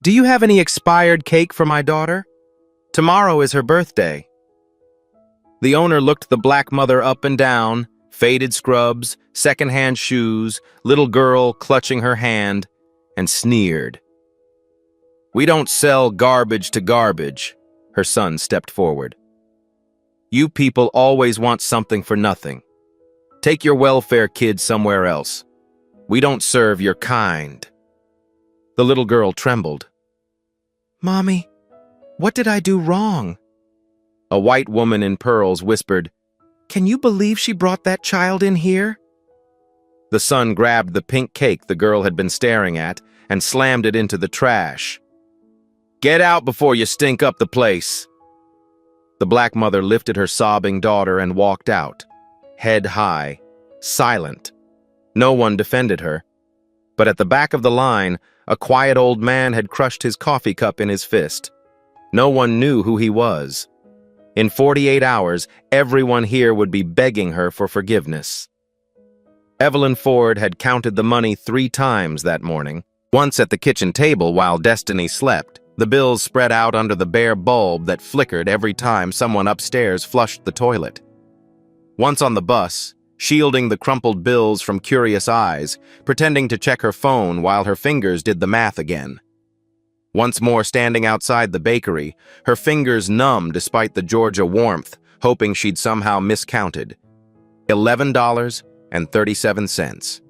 Do you have any expired cake for my daughter? Tomorrow is her birthday." The owner looked the black mother up and down, faded scrubs, secondhand shoes, little girl clutching her hand, and sneered. "We don't sell garbage to garbage." Her son stepped forward. "You people always want something for nothing. Take your welfare kid somewhere else. We don't serve your kind." The little girl trembled. "Mommy, what did I do wrong?" A white woman in pearls whispered, "Can you believe she brought that child in here?" The son grabbed the pink cake the girl had been staring at and slammed it into the trash. "Get out before you stink up the place." The black mother lifted her sobbing daughter and walked out, head high, silent. No one defended her. But at the back of the line, a quiet old man had crushed his coffee cup in his fist. No one knew who he was. In 48 hours, everyone here would be begging her for forgiveness. Evelyn Ford had counted the money 3 times that morning. Once at the kitchen table while Destiny slept, the bills spread out under the bare bulb that flickered every time someone upstairs flushed the toilet. Once on the bus, shielding the crumpled bills from curious eyes, pretending to check her phone while her fingers did the math again. Once more standing outside the bakery, her fingers numb despite the Georgia warmth, hoping she'd somehow miscounted. $11.37.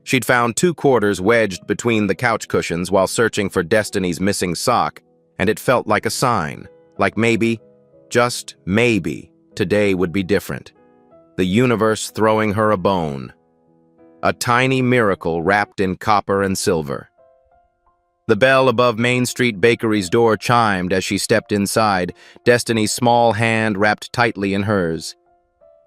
She'd found 2 quarters wedged between the couch cushions while searching for Destiny's missing sock, and it felt like a sign, like maybe, just maybe, today would be different. The universe throwing her a bone. A tiny miracle wrapped in copper and silver. The bell above Main Street Bakery's door chimed as she stepped inside, Destiny's small hand wrapped tightly in hers.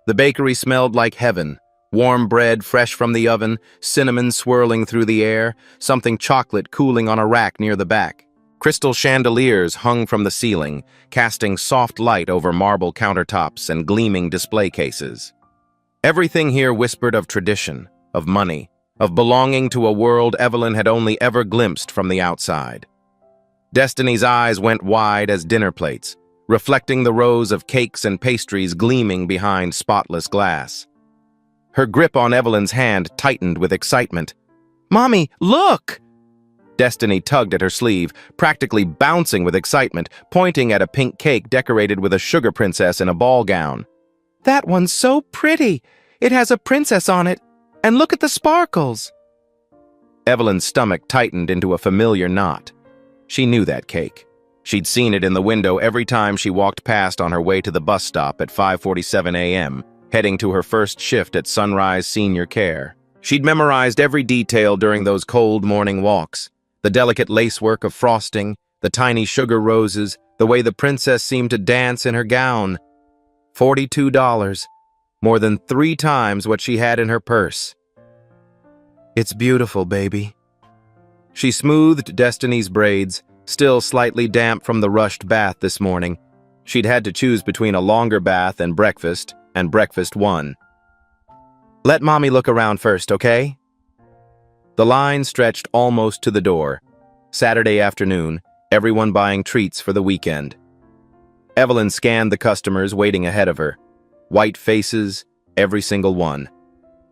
The bakery smelled like heaven. Warm bread fresh from the oven, cinnamon swirling through the air, something chocolate cooling on a rack near the back. Crystal chandeliers hung from the ceiling, casting soft light over marble countertops and gleaming display cases. Everything here whispered of tradition, of money, of belonging to a world Evelyn had only ever glimpsed from the outside. Destiny's eyes went wide as dinner plates, reflecting the rows of cakes and pastries gleaming behind spotless glass. Her grip on Evelyn's hand tightened with excitement. "Mommy, look!" Destiny tugged at her sleeve, practically bouncing with excitement, pointing at a pink cake decorated with a sugar princess in a ball gown. "That one's so pretty! It has a princess on it, and look at the sparkles!" Evelyn's stomach tightened into a familiar knot. She knew that cake. She'd seen it in the window every time she walked past on her way to the bus stop at 5:47 a.m., heading to her first shift at Sunrise Senior Care. She'd memorized every detail during those cold morning walks. The delicate lacework of frosting, the tiny sugar roses, the way the princess seemed to dance in her gown. $42, more than 3 times what she had in her purse. "It's beautiful, baby." She smoothed Destiny's braids, still slightly damp from the rushed bath this morning. She'd had to choose between a longer bath and breakfast won. "Let Mommy look around first, okay?" The line stretched almost to the door. Saturday afternoon, everyone buying treats for the weekend. Evelyn scanned the customers waiting ahead of her. White faces, every single one.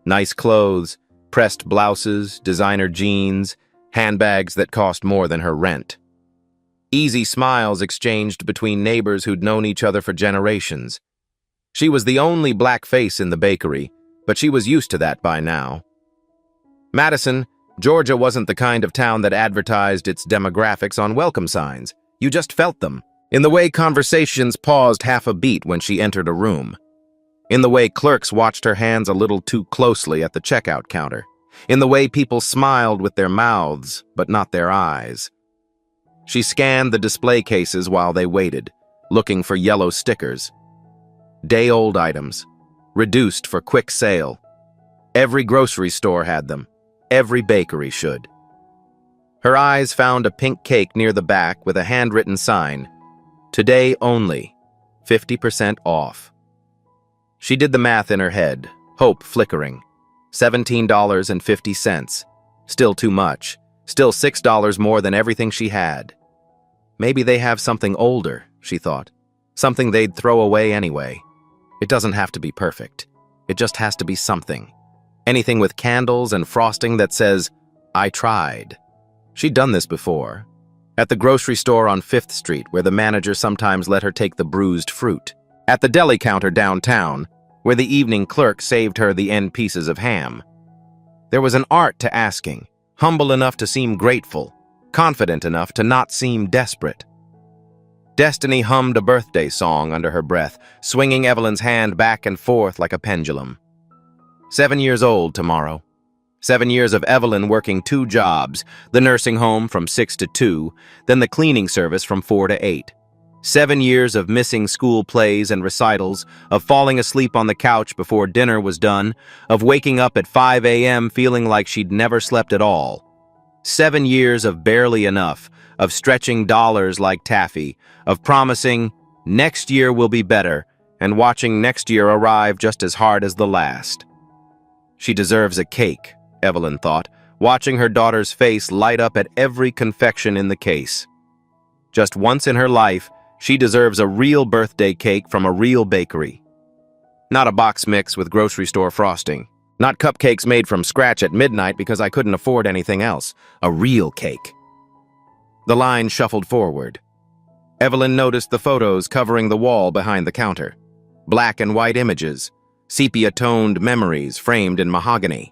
Nice clothes, pressed blouses, designer jeans, handbags that cost more than her rent. Easy smiles exchanged between neighbors who'd known each other for generations. She was the only black face in the bakery, but she was used to that by now. Madison, Georgia wasn't the kind of town that advertised its demographics on welcome signs. You just felt them, in the way conversations paused half a beat when she entered a room. In the way clerks watched her hands a little too closely at the checkout counter. In the way people smiled with their mouths, but not their eyes. She scanned the display cases while they waited, looking for yellow stickers. Day-old items, reduced for quick sale. Every grocery store had them. Every bakery should. Her eyes found a pink cake near the back with a handwritten sign, "Today only, 50% off." She did the math in her head, hope flickering. $17.50. Still too much. Still $6 more than everything she had. Maybe they have something older, she thought. Something they'd throw away anyway. It doesn't have to be perfect. It just has to be something. Anything with candles and frosting that says, "I tried." She'd done this before. At the grocery store on 5th Street, where the manager sometimes let her take the bruised fruit. At the deli counter downtown, where the evening clerk saved her the end pieces of ham. There was an art to asking, humble enough to seem grateful, confident enough to not seem desperate. Destiny hummed a birthday song under her breath, swinging Evelyn's hand back and forth like a pendulum. 7 years old tomorrow. 7 years of Evelyn working 2 jobs, the nursing home from 6 to 2, then the cleaning service from 4 to 8. 7 years of missing school plays and recitals, of falling asleep on the couch before dinner was done, of waking up at 5 a.m. feeling like she'd never slept at all. 7 years of barely enough, of stretching dollars like taffy, of promising, next year will be better, and watching next year arrive just as hard as the last. She deserves a cake, Evelyn thought, watching her daughter's face light up at every confection in the case. Just once in her life, she deserves a real birthday cake from a real bakery. Not a box mix with grocery store frosting. Not cupcakes made from scratch at midnight because I couldn't afford anything else. A real cake. The line shuffled forward. Evelyn noticed the photos covering the wall behind the counter. Black and white images, sepia-toned memories framed in mahogany.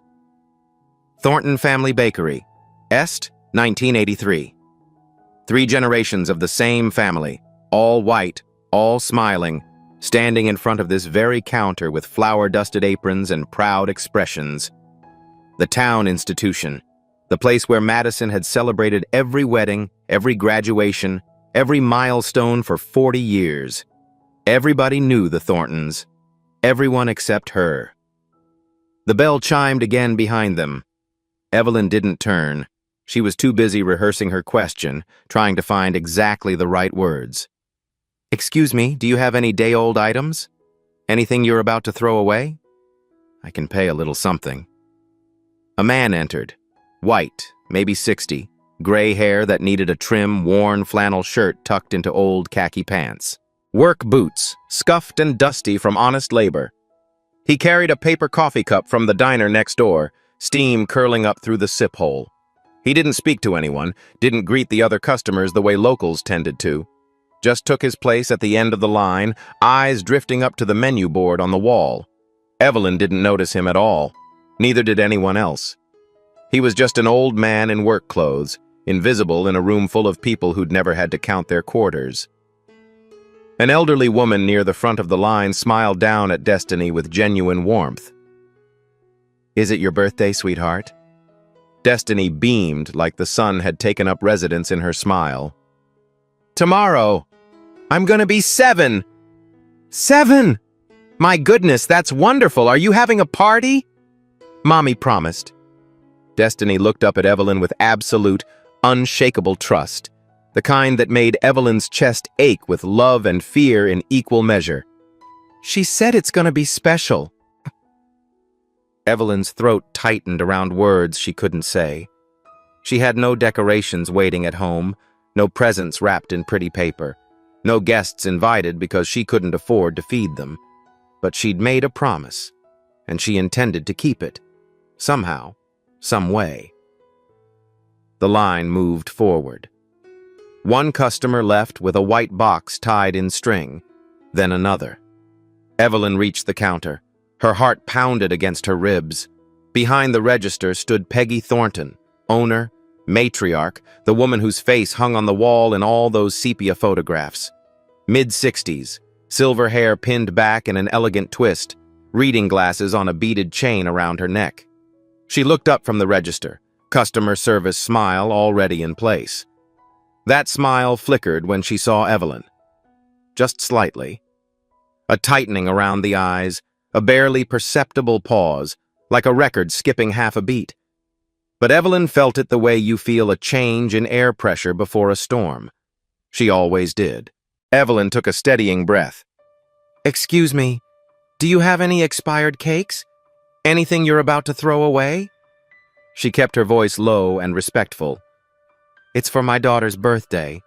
Thornton Family Bakery, Est, 1983. 3 generations of the same family, all white, all smiling, standing in front of this very counter with flour-dusted aprons and proud expressions. The town institution, the place where Madison had celebrated every wedding, every graduation, every milestone for 40 years. Everybody knew the Thorntons. Everyone except her. The bell chimed again behind them. Evelyn didn't turn. She was too busy rehearsing her question, trying to find exactly the right words. "Excuse me, do you have any day-old items? Anything you're about to throw away? I can pay a little something." A man entered. White, maybe 60, gray hair that needed a trim, worn flannel shirt tucked into old khaki pants. Work boots, scuffed and dusty from honest labor. He carried a paper coffee cup from the diner next door, steam curling up through the sip hole. He didn't speak to anyone, didn't greet the other customers the way locals tended to. Just took his place at the end of the line, eyes drifting up to the menu board on the wall. Evelyn didn't notice him at all. Neither did anyone else. He was just an old man in work clothes, invisible in a room full of people who'd never had to count their quarters. An elderly woman near the front of the line smiled down at Destiny with genuine warmth. "Is it your birthday, sweetheart?" Destiny beamed like the sun had taken up residence in her smile. "Tomorrow. I'm gonna be 7. 7! My goodness, that's wonderful. Are you having a party?" Mommy promised. Destiny looked up at Evelyn with absolute, unshakable trust, the kind that made Evelyn's chest ache with love and fear in equal measure. "She said it's gonna be special." Evelyn's throat tightened around words she couldn't say. She had no decorations waiting at home, no presents wrapped in pretty paper, no guests invited because she couldn't afford to feed them. But she'd made a promise, and she intended to keep it, somehow, some way. The line moved forward. One customer left with a white box tied in string, then another. Evelyn reached the counter. Her heart pounded against her ribs. Behind the register stood Peggy Thornton, owner, matriarch, the woman whose face hung on the wall in all those sepia photographs. Mid-60s, silver hair pinned back in an elegant twist, reading glasses on a beaded chain around her neck. She looked up from the register, customer service smile already in place. That smile flickered when she saw Evelyn. Just slightly. A tightening around the eyes, a barely perceptible pause, like a record skipping half a beat. But Evelyn felt it the way you feel a change in air pressure before a storm. She always did. Evelyn took a steadying breath. "Excuse me, do you have any expired cakes? Anything you're about to throw away?" She kept her voice low and respectful, It's for my daughter's birthday.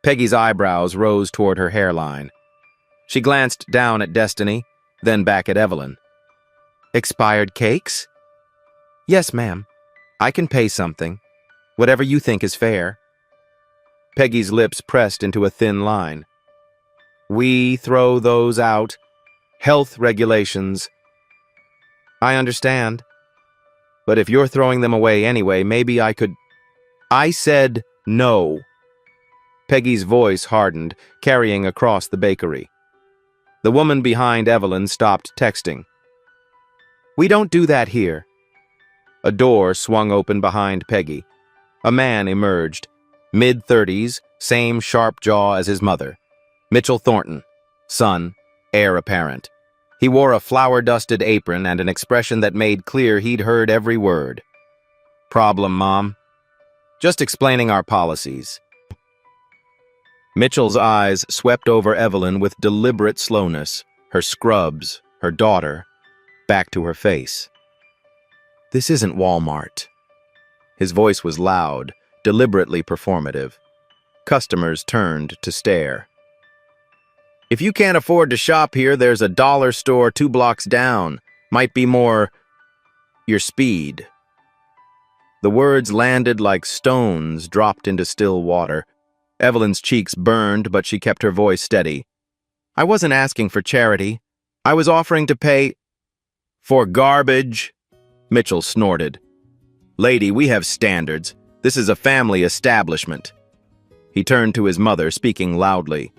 Peggy's eyebrows rose toward her hairline. She glanced down at Destiny, then back at Evelyn. Expired cakes? Yes, ma'am. I can pay something. Whatever you think is fair. Peggy's lips pressed into a thin line. We throw those out. Health regulations. I understand. But if you're throwing them away anyway, maybe I could... I said no. Peggy's voice hardened, carrying across the bakery. The woman behind Evelyn stopped texting. We don't do that here. A door swung open behind Peggy. A man emerged, mid-30s, same sharp jaw as his mother. Mitchell Thornton, son, heir apparent. He wore a flour-dusted apron and an expression that made clear he'd heard every word. Problem, Mom? Just explaining our policies. Mitchell's eyes swept over Evelyn with deliberate slowness, her scrubs, her daughter, back to her face. This isn't Walmart. His voice was loud, deliberately performative. Customers turned to stare. If you can't afford to shop here, there's a dollar store 2 blocks down. Might be more your speed. The words landed like stones dropped into still water. Evelyn's cheeks burned, but she kept her voice steady. I wasn't asking for charity. I was offering to pay for garbage. Mitchell snorted. Lady, we have standards. This is a family establishment. He turned to his mother, speaking loudly.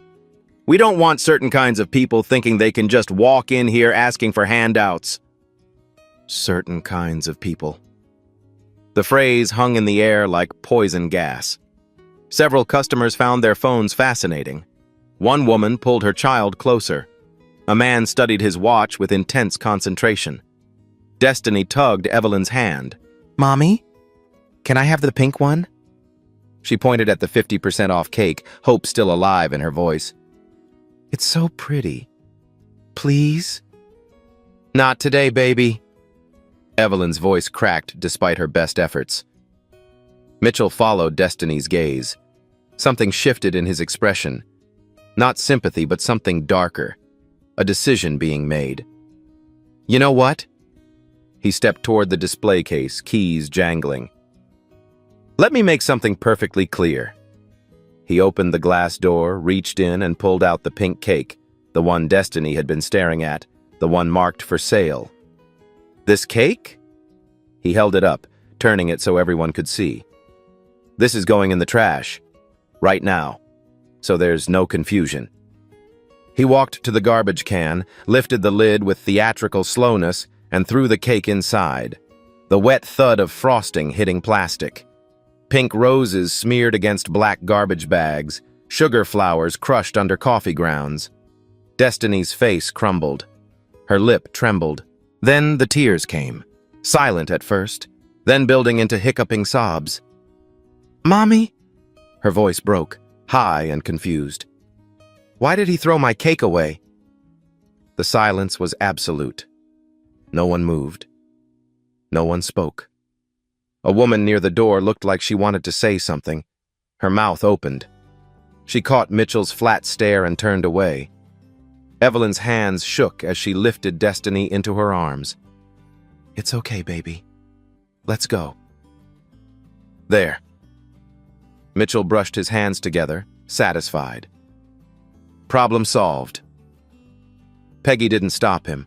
We don't want certain kinds of people thinking they can just walk in here asking for handouts. Certain kinds of people. The phrase hung in the air like poison gas. Several customers found their phones fascinating. One woman pulled her child closer. A man studied his watch with intense concentration. Destiny tugged Evelyn's hand. Mommy, can I have the pink one? She pointed at the 50% off cake, hope still alive in her voice. It's so pretty. Please? Not today, baby. Evelyn's voice cracked despite her best efforts. Mitchell followed Destiny's gaze. Something shifted in his expression. Not sympathy, but something darker. A decision being made. You know what? He stepped toward the display case, keys jangling. Let me make something perfectly clear. He opened the glass door, reached in, and pulled out the pink cake, the one Destiny had been staring at, the one marked for sale. This cake? He held it up, turning it so everyone could see. This is going in the trash. Right now. So there's no confusion. He walked to the garbage can, lifted the lid with theatrical slowness, and threw the cake inside. The wet thud of frosting hitting plastic. Pink roses smeared against black garbage bags, sugar flowers crushed under coffee grounds. Destiny's face crumbled. Her lip trembled. Then the tears came, silent at first, then building into hiccuping sobs. Mommy? Her voice broke, high and confused. Why did he throw my cake away? The silence was absolute. No one moved. No one spoke. A woman near the door looked like she wanted to say something. Her mouth opened. She caught Mitchell's flat stare and turned away. Evelyn's hands shook as she lifted Destiny into her arms. It's okay, baby. Let's go. There. Mitchell brushed his hands together, satisfied. Problem solved. Peggy didn't stop him,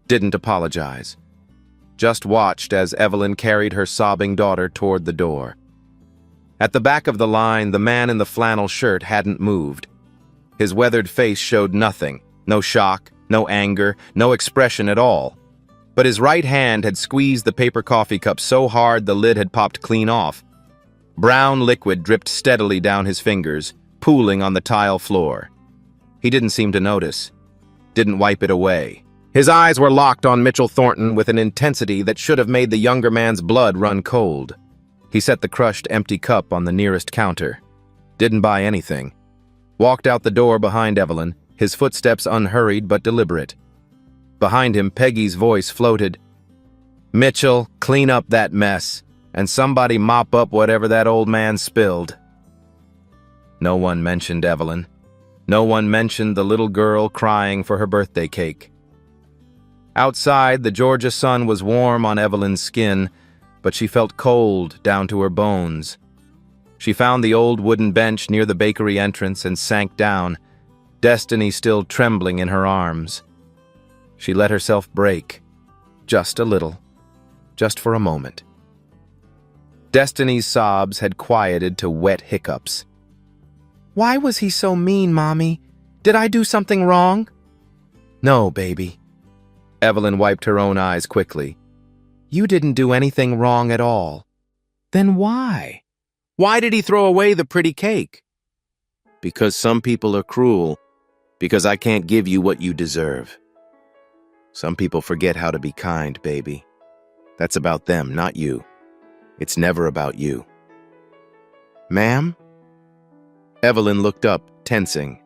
didn't apologize. Just watched as Evelyn carried her sobbing daughter toward the door. At the back of the line, the man in the flannel shirt hadn't moved. His weathered face showed nothing, no shock, no anger, no expression at all. But his right hand had squeezed the paper coffee cup so hard the lid had popped clean off. Brown liquid dripped steadily down his fingers, pooling on the tile floor. He didn't seem to notice, didn't wipe it away. His eyes were locked on Mitchell Thornton with an intensity that should have made the younger man's blood run cold. He set the crushed, empty cup on the nearest counter. Didn't buy anything. Walked out the door behind Evelyn, his footsteps unhurried but deliberate. Behind him, Peggy's voice floated. Mitchell, clean up that mess. and somebody mop up whatever that old man spilled. No one mentioned Evelyn. No one mentioned the little girl crying for her birthday cake. Outside, the Georgia sun was warm on Evelyn's skin, but she felt cold down to her bones. She found the old wooden bench near the bakery entrance and sank down, Destiny still trembling in her arms. She let herself break, just a little, just for a moment. Destiny's sobs had quieted to wet hiccups. "Why was he so mean, Mommy? Did I do something wrong?" "No, baby." Evelyn wiped her own eyes quickly. "You didn't do anything wrong at all." "Then why? Why did he throw away the pretty cake?" "Because some people are cruel. Because I can't give you what you deserve. Some people forget how to be kind, baby. That's about them, not you. It's never about you." "Ma'am?" Evelyn looked up, tensing.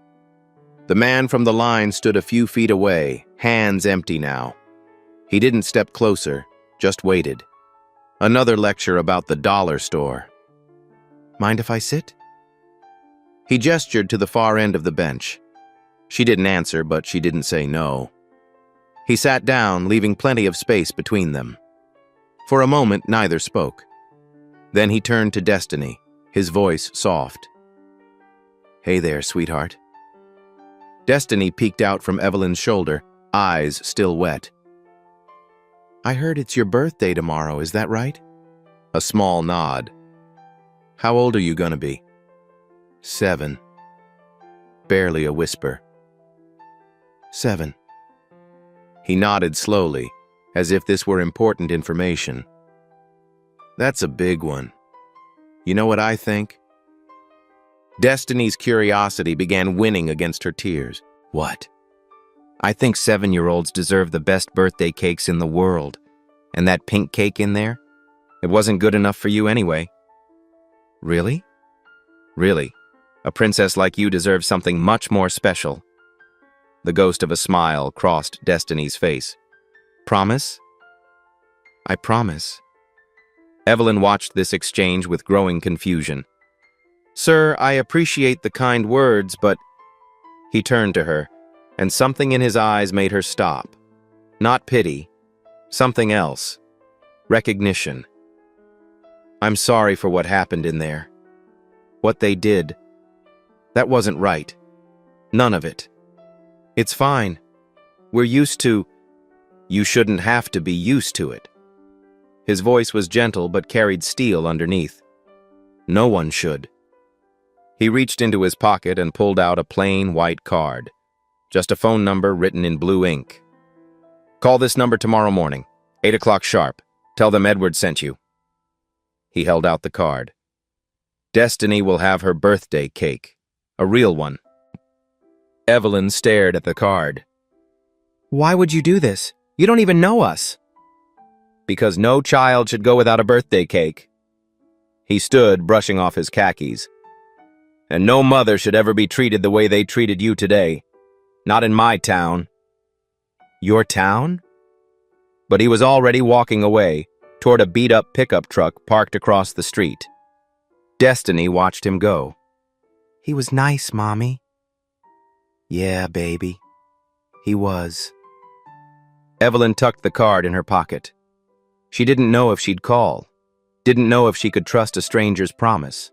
The man from the line stood a few feet away, hands empty now. He didn't step closer, just waited. Another lecture about the dollar store. "Mind if I sit?" He gestured to the far end of the bench. She didn't answer, but she didn't say no. He sat down, leaving plenty of space between them. For a moment, neither spoke. Then he turned to Destiny, his voice soft. "Hey there, sweetheart." Destiny peeked out from Evelyn's shoulder, eyes still wet. "I heard it's your birthday tomorrow, is that right?" A small nod. "How old are you gonna be?" 7. Barely a whisper. 7. He nodded slowly, as if this were important information. "That's a big one. You know what I think?" Destiny's curiosity began winning against her tears. "What?" "I think 7-year-olds deserve the best birthday cakes in the world. And that pink cake in there? It wasn't good enough for you anyway." "Really?" "Really. A princess like you deserves something much more special." The ghost of a smile crossed Destiny's face. "Promise?" "I promise." Evelyn watched this exchange with growing confusion. "Sir, I appreciate the kind words, but—" He turned to her, and something in his eyes made her stop. Not pity. Something else. Recognition. "I'm sorry for what happened in there. What they did. That wasn't right. None of it. It's fine. We're used to—" "You shouldn't have to be used to it." His voice was gentle but carried steel underneath. "No one should." He reached into his pocket and pulled out a plain white card. Just a phone number written in blue ink. "Call this number tomorrow morning, 8 o'clock sharp. Tell them Edward sent you." He held out the card. "Destiny will have her birthday cake. A real one." Evelyn stared at the card. "Why would you do this? You don't even know us." "Because no child should go without a birthday cake." He stood, brushing off his khakis. "And no mother should ever be treated the way they treated you today. Not in my town." "Your town?" But he was already walking away, toward a beat-up pickup truck parked across the street. Destiny watched him go. "He was nice, Mommy." "Yeah, baby. He was." Evelyn tucked the card in her pocket. She didn't know if she'd call, didn't know if she could trust a stranger's promise.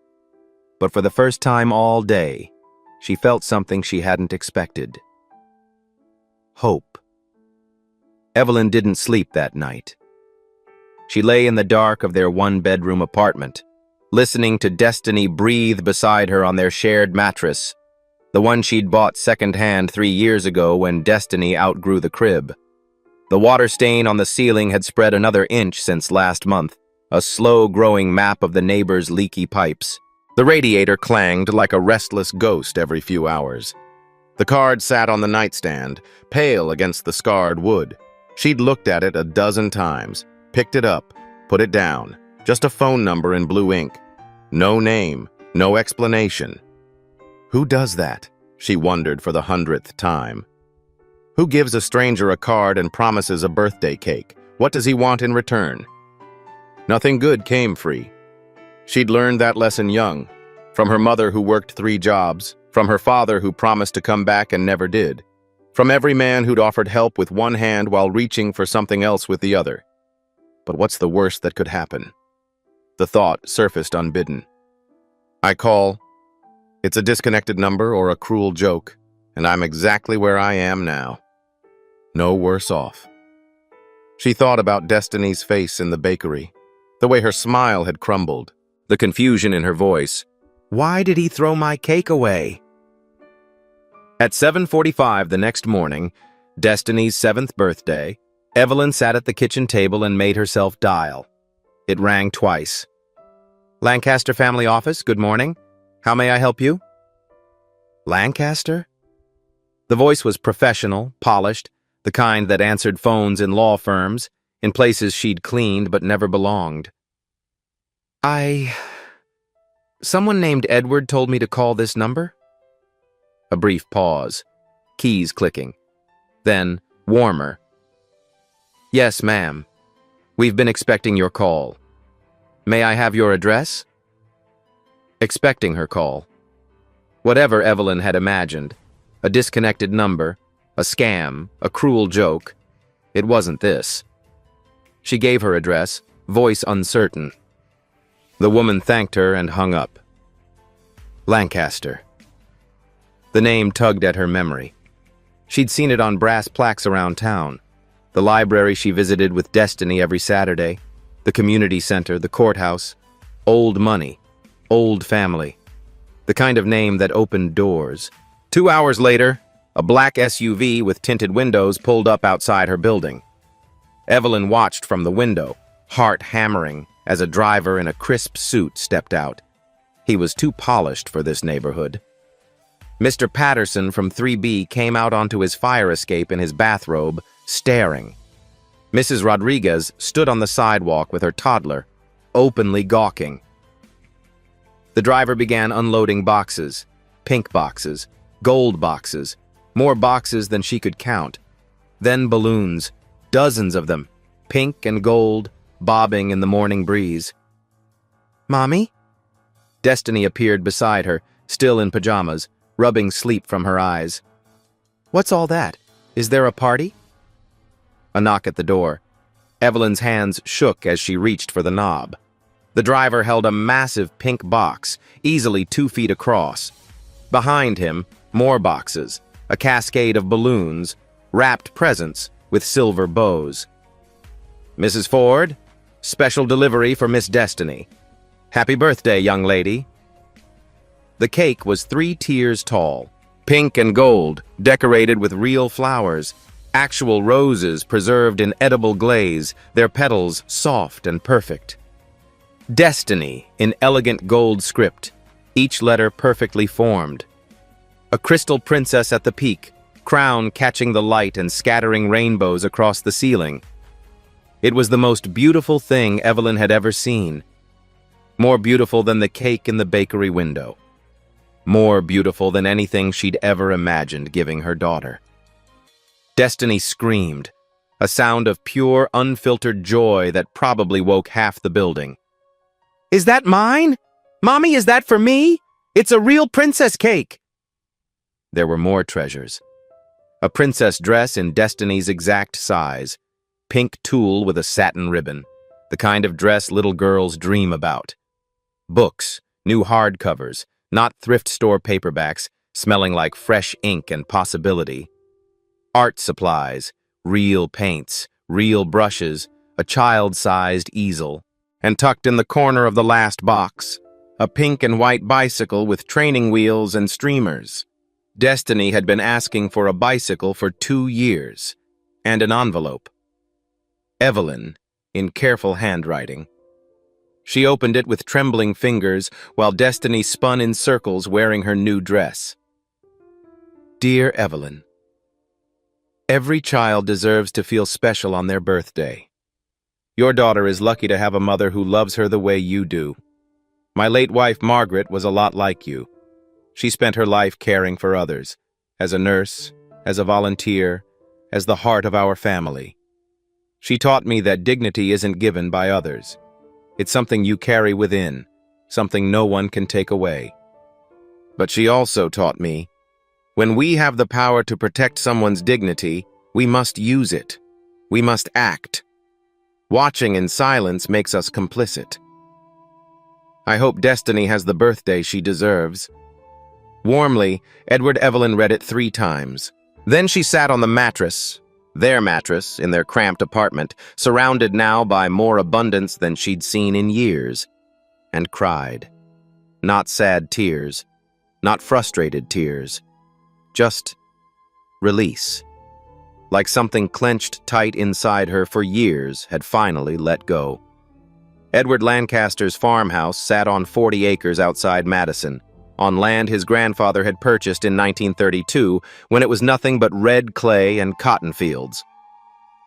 But for the first time all day, she felt something she hadn't expected. Hope. Evelyn didn't sleep that night. She lay in the dark of their one-bedroom apartment, listening to Destiny breathe beside her on their shared mattress, the one she'd bought secondhand 3 years ago when Destiny outgrew the crib. The water stain on the ceiling had spread another inch since last month, a slow-growing map of the neighbor's leaky pipes. The radiator clanged like a restless ghost every few hours. The card sat on the nightstand, pale against the scarred wood. She'd looked at it a dozen times, picked it up, put it down. Just a phone number in blue ink. No name, no explanation. Who does that? She wondered for the 100th time. Who gives a stranger a card and promises a birthday cake? What does he want in return? Nothing good came free. She'd learned that lesson young, from her mother who worked 3 jobs, from her father who promised to come back and never did, from every man who'd offered help with one hand while reaching for something else with the other. But what's the worst that could happen? The thought surfaced unbidden. I call. It's a disconnected number or a cruel joke, and I'm exactly where I am now. No worse off. She thought about Destiny's face in the bakery, the way her smile had crumbled, the confusion in her voice. Why did he throw my cake away? At 7:45 the next morning, Destiny's 7th birthday, Evelyn sat at the kitchen table and made herself dial. It rang twice. Lancaster Family Office, good morning. How may I help you? Lancaster? The voice was professional, polished, the kind that answered phones in law firms, in places she'd cleaned but never belonged. Someone named Edward told me to call this number? A brief pause, keys clicking. Then, warmer. Yes, ma'am. We've been expecting your call. May I have your address? Expecting her call. Whatever Evelyn had imagined, a disconnected number, a scam, a cruel joke, it wasn't this. She gave her address, voice uncertain. The woman thanked her and hung up. Lancaster. The name tugged at her memory. She'd seen it on brass plaques around town. The library she visited with Destiny every Saturday, the community center, the courthouse. Old money, old family. The kind of name that opened doors. 2 hours later, a black SUV with tinted windows pulled up outside her building. Evelyn watched from the window, heart hammering, as a driver in a crisp suit stepped out. He was too polished for this neighborhood. Mr. Patterson from 3B came out onto his fire escape in his bathrobe, staring. Mrs. Rodriguez stood on the sidewalk with her toddler, openly gawking. The driver began unloading boxes, pink boxes, gold boxes, more boxes than she could count. Then balloons, dozens of them, pink and gold, bobbing in the morning breeze. Mommy? Destiny appeared beside her, still in pajamas, rubbing sleep from her eyes. What's all that? Is there a party? A knock at the door. Evelyn's hands shook as she reached for the knob. The driver held a massive pink box, easily 2 feet across. Behind him, more boxes, a cascade of balloons, wrapped presents with silver bows. Mrs. Ford, special delivery for Miss Destiny. Happy birthday, young lady. The cake was 3 tiers tall, pink and gold, decorated with real flowers, actual roses preserved in edible glaze, their petals soft and perfect. Destiny in elegant gold script, each letter perfectly formed. A crystal princess at the peak, crown catching the light and scattering rainbows across the ceiling. It was the most beautiful thing Evelyn had ever seen. More beautiful than the cake in the bakery window. More beautiful than anything she'd ever imagined giving her daughter. Destiny screamed, a sound of pure, unfiltered joy that probably woke half the building. Is that mine? Mommy, is that for me? It's a real princess cake! There were more treasures. A princess dress in Destiny's exact size, pink tulle with a satin ribbon, the kind of dress little girls dream about. Books, new hardcovers, not thrift store paperbacks, smelling like fresh ink and possibility. Art supplies, real paints, real brushes, a child-sized easel, and tucked in the corner of the last box, a pink and white bicycle with training wheels and streamers. Destiny had been asking for a bicycle for 2 years, and an envelope. Evelyn, in careful handwriting. She opened it with trembling fingers while Destiny spun in circles wearing her new dress. Dear Evelyn, every child deserves to feel special on their birthday. Your daughter is lucky to have a mother who loves her the way you do. My late wife, Margaret, was a lot like you. She spent her life caring for others, as a nurse, as a volunteer, as the heart of our family. She taught me that dignity isn't given by others. It's something you carry within, something no one can take away. But she also taught me, when we have the power to protect someone's dignity, we must use it. We must act. Watching in silence makes us complicit. I hope Destiny has the birthday she deserves. Warmly, Edward Evelyn read it 3 times. Then she sat on the mattress, their mattress, in their cramped apartment, surrounded now by more abundance than she'd seen in years, and cried. Not sad tears, not frustrated tears, just release. Like something clenched tight inside her for years had finally let go. Edward Lancaster's farmhouse sat on 40 acres outside Madison, on land his grandfather had purchased in 1932 when it was nothing but red clay and cotton fields.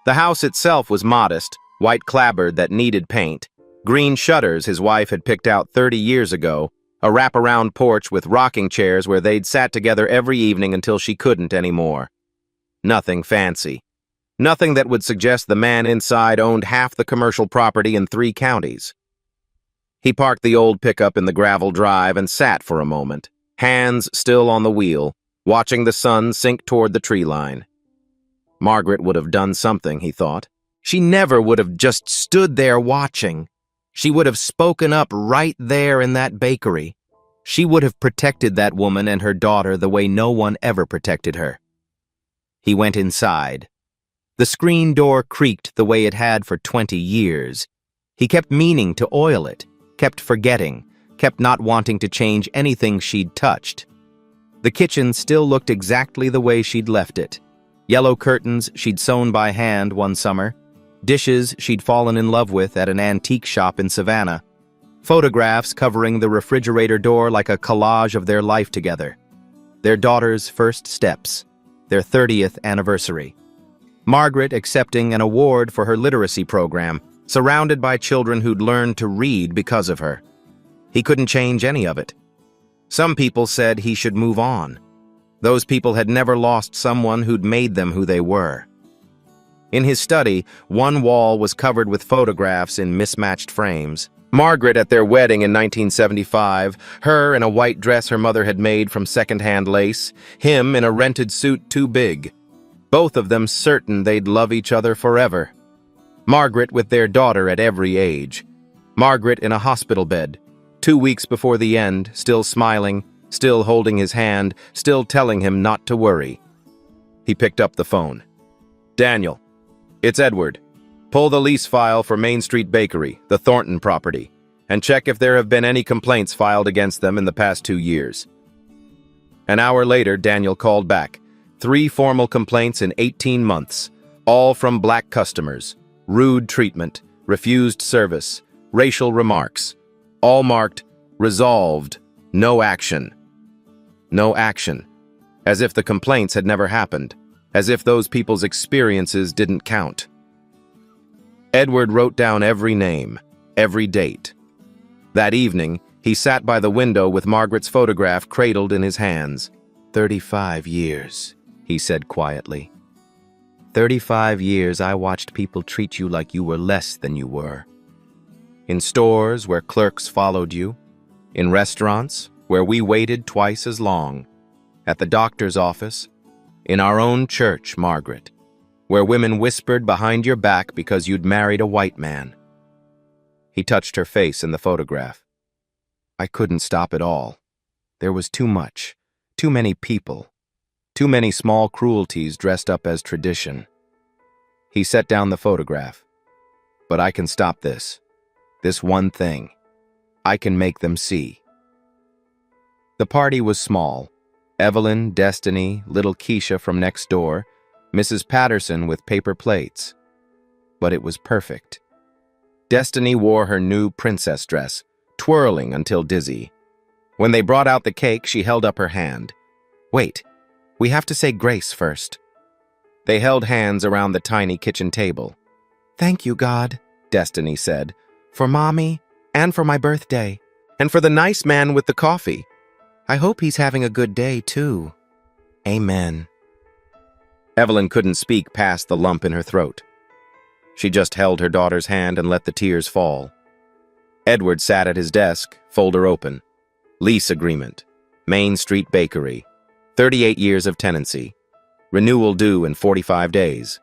The house itself was modest, white clapboard that needed paint, green shutters his wife had picked out 30 years ago, a wraparound porch with rocking chairs where they'd sat together every evening until she couldn't anymore. Nothing fancy. Nothing that would suggest the man inside owned half the commercial property in 3 counties. He parked the old pickup in the gravel drive and sat for a moment, hands still on the wheel, watching the sun sink toward the tree line. Margaret would have done something, he thought. She never would have just stood there watching. She would have spoken up right there in that bakery. She would have protected that woman and her daughter the way no one ever protected her. He went inside. The screen door creaked the way it had for 20 years. He kept meaning to oil it, kept forgetting, kept not wanting to change anything she'd touched. The kitchen still looked exactly the way she'd left it. Yellow curtains she'd sewn by hand one summer, dishes she'd fallen in love with at an antique shop in Savannah, photographs covering the refrigerator door like a collage of their life together, their daughter's first steps, their 30th anniversary. Margaret accepting an award for her literacy program, surrounded by children who'd learned to read because of her. He couldn't change any of it. Some people said he should move on. Those people had never lost someone who'd made them who they were. In his study, one wall was covered with photographs in mismatched frames. Margaret at their wedding in 1975, her in a white dress her mother had made from second-hand lace, him in a rented suit too big. Both of them certain they'd love each other forever. Margaret with their daughter at every age. Margaret in a hospital bed, 2 weeks before the end, still smiling, still holding his hand, still telling him not to worry. He picked up the phone. Daniel, it's Edward. Pull the lease file for Main Street Bakery, the Thornton property, and check if there have been any complaints filed against them in the past 2 years. An hour later, Daniel called back. 3 formal complaints in 18 months, all from black customers. Rude treatment, refused service, racial remarks, all marked, resolved, no action. No action. As if the complaints had never happened, as if those people's experiences didn't count. Edward wrote down every name, every date. That evening, he sat by the window with Margaret's photograph cradled in his hands. 35 years, he said quietly. 35 years I watched people treat you like you were less than you were. In stores where clerks followed you, in restaurants where we waited twice as long, at the doctor's office, in our own church, Margaret, where women whispered behind your back because you'd married a white man. He touched her face in the photograph. I couldn't stop it all. There was too much, too many people, too many small cruelties dressed up as tradition. He set down the photograph. But I can stop this. This one thing. I can make them see. The party was small. Evelyn, Destiny, little Keisha from next door, Mrs. Patterson with paper plates. But it was perfect. Destiny wore her new princess dress, twirling until dizzy. When they brought out the cake, she held up her hand. Wait, we have to say grace first. They held hands around the tiny kitchen table. Thank you, God, Destiny said, for Mommy and for my birthday, and for the nice man with the coffee. I hope he's having a good day, too. Amen. Evelyn couldn't speak past the lump in her throat. She just held her daughter's hand and let the tears fall. Edward sat at his desk, folder open. Lease agreement. Main Street Bakery. 38 years of tenancy. Renewal due in 45 days.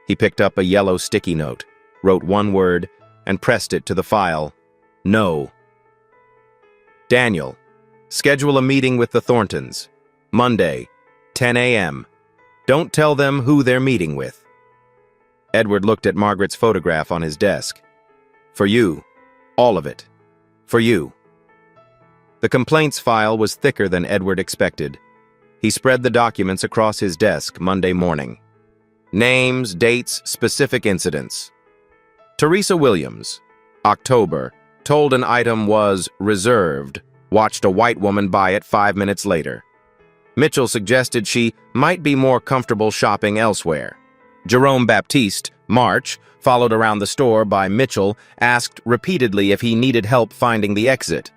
He picked up a yellow sticky note, wrote one word, and pressed it to the file. No. Daniel, schedule a meeting with the Thorntons. Monday, 10 a.m. Don't tell them who they're meeting with. Edward looked at Margaret's photograph on his desk. For you. All of it. For you. The complaints file was thicker than Edward expected. He spread the documents across his desk Monday morning. Names, dates, specific incidents. Teresa Williams, October, told an item was reserved, watched a white woman buy it 5 minutes later. Mitchell suggested she might be more comfortable shopping elsewhere. Jerome Baptiste, March, followed around the store by Mitchell, asked repeatedly if he needed help finding the exit.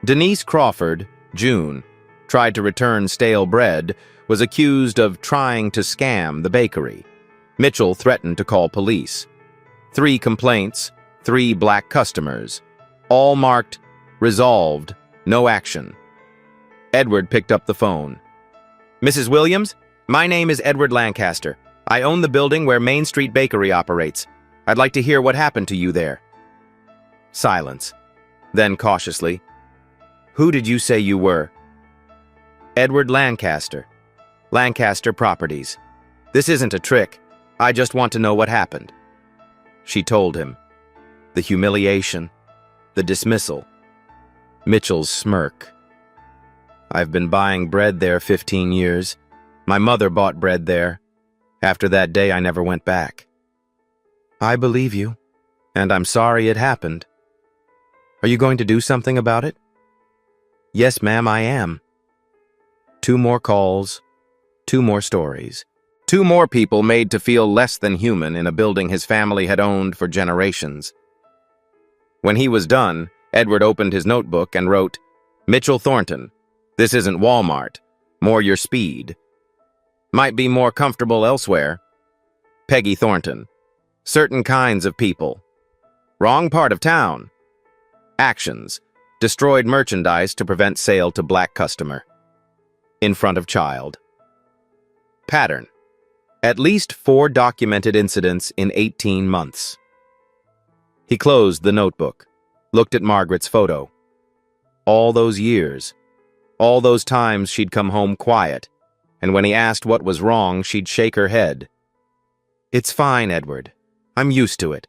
Denise Crawford, June, tried to return stale bread, was accused of trying to scam the bakery. Mitchell threatened to call police. 3 complaints, 3 black customers, all marked resolved, no action. Edward picked up the phone. Mrs. Williams, my name is Edward Lancaster. I own the building where Main Street Bakery operates. I'd like to hear what happened to you there. Silence. Then cautiously, who did you say you were? Edward Lancaster. Lancaster Properties. This isn't a trick. I just want to know what happened. She told him. The humiliation. The dismissal. Mitchell's smirk. I've been buying bread there 15 years. My mother bought bread there. After that day, I never went back. I believe you, and I'm sorry it happened. Are you going to do something about it? Yes, ma'am, I am. 2 more calls, 2 more stories. 2 more people made to feel less than human in a building his family had owned for generations. When he was done, Edward opened his notebook and wrote, Mitchell Thornton, this isn't Walmart, more your speed. Might be more comfortable elsewhere. Peggy Thornton, certain kinds of people. Wrong part of town. Actions, destroyed merchandise to prevent sale to black customer. In front of child. Pattern, at least 4 documented incidents in 18 months. He closed the notebook, looked at Margaret's photo. All those years, all those times she'd come home quiet, and when he asked what was wrong, she'd shake her head. It's fine, Edward. I'm used to it.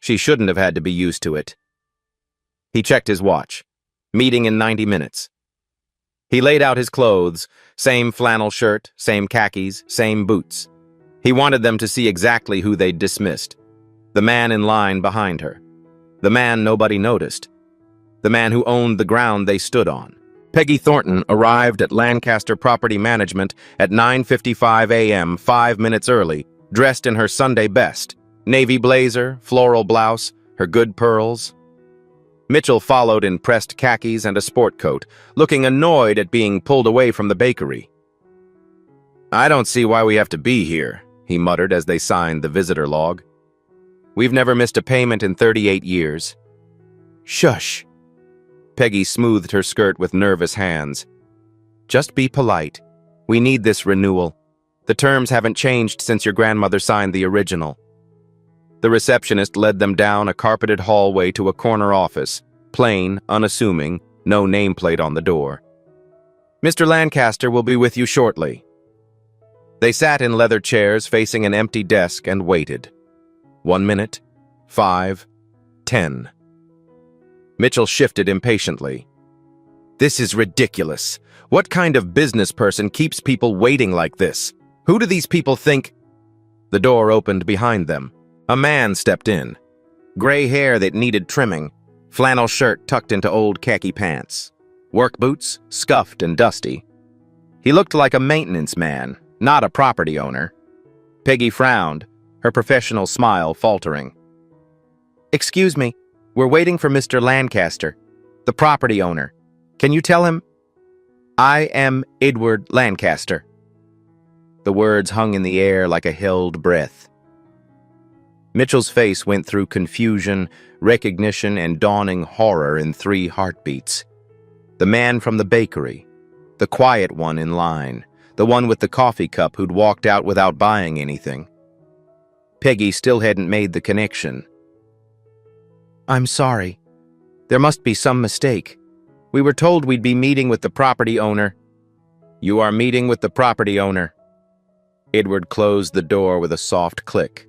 She shouldn't have had to be used to it. He checked his watch. Meeting in 90 minutes. He laid out his clothes, same flannel shirt, same khakis, same boots. He wanted them to see exactly who they'd dismissed. The man in line behind her. The man nobody noticed. The man who owned the ground they stood on. Peggy Thornton arrived at Lancaster Property Management at 9:55 a.m., 5 minutes early, dressed in her Sunday best. Navy blazer, floral blouse, her good pearls. Mitchell followed in pressed khakis and a sport coat, looking annoyed at being pulled away from the bakery. I don't see why we have to be here, he muttered as they signed the visitor log. We've never missed a payment in 38 years. Shush. Peggy smoothed her skirt with nervous hands. Just be polite. We need this renewal. The terms haven't changed since your grandmother signed the original. The receptionist led them down a carpeted hallway to a corner office, plain, unassuming, no nameplate on the door. Mr. Lancaster will be with you shortly. They sat in leather chairs facing an empty desk and waited. 1 minute, 5, 10. Mitchell shifted impatiently. This is ridiculous. What kind of business person keeps people waiting like this? Who do these people think? The door opened behind them. A man stepped in. Gray hair that needed trimming, flannel shirt tucked into old khaki pants, work boots, scuffed and dusty. He looked like a maintenance man, not a property owner. Peggy frowned, her professional smile faltering. Excuse me, we're waiting for Mr. Lancaster, the property owner. Can you tell him? I am Edward Lancaster. The words hung in the air like a held breath. Mitchell's face went through confusion, recognition, and dawning horror in 3 heartbeats. The man from the bakery, the quiet one in line, the one with the coffee cup who'd walked out without buying anything. Peggy still hadn't made the connection. "I'm sorry. There must be some mistake. We were told we'd be meeting with the property owner." "You are meeting with the property owner." Edward closed the door with a soft click,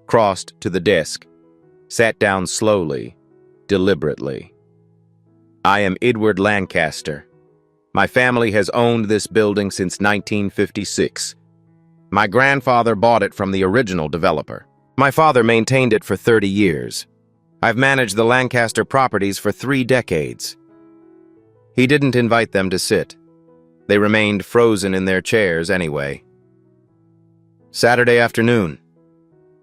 crossed to the desk, sat down slowly, deliberately. "I am Edward Lancaster. My family has owned this building since 1956. My grandfather bought it from the original developer. My father maintained it for 30 years. I've managed the Lancaster properties for 3 decades. He didn't invite them to sit. They remained frozen in their chairs anyway. Saturday afternoon.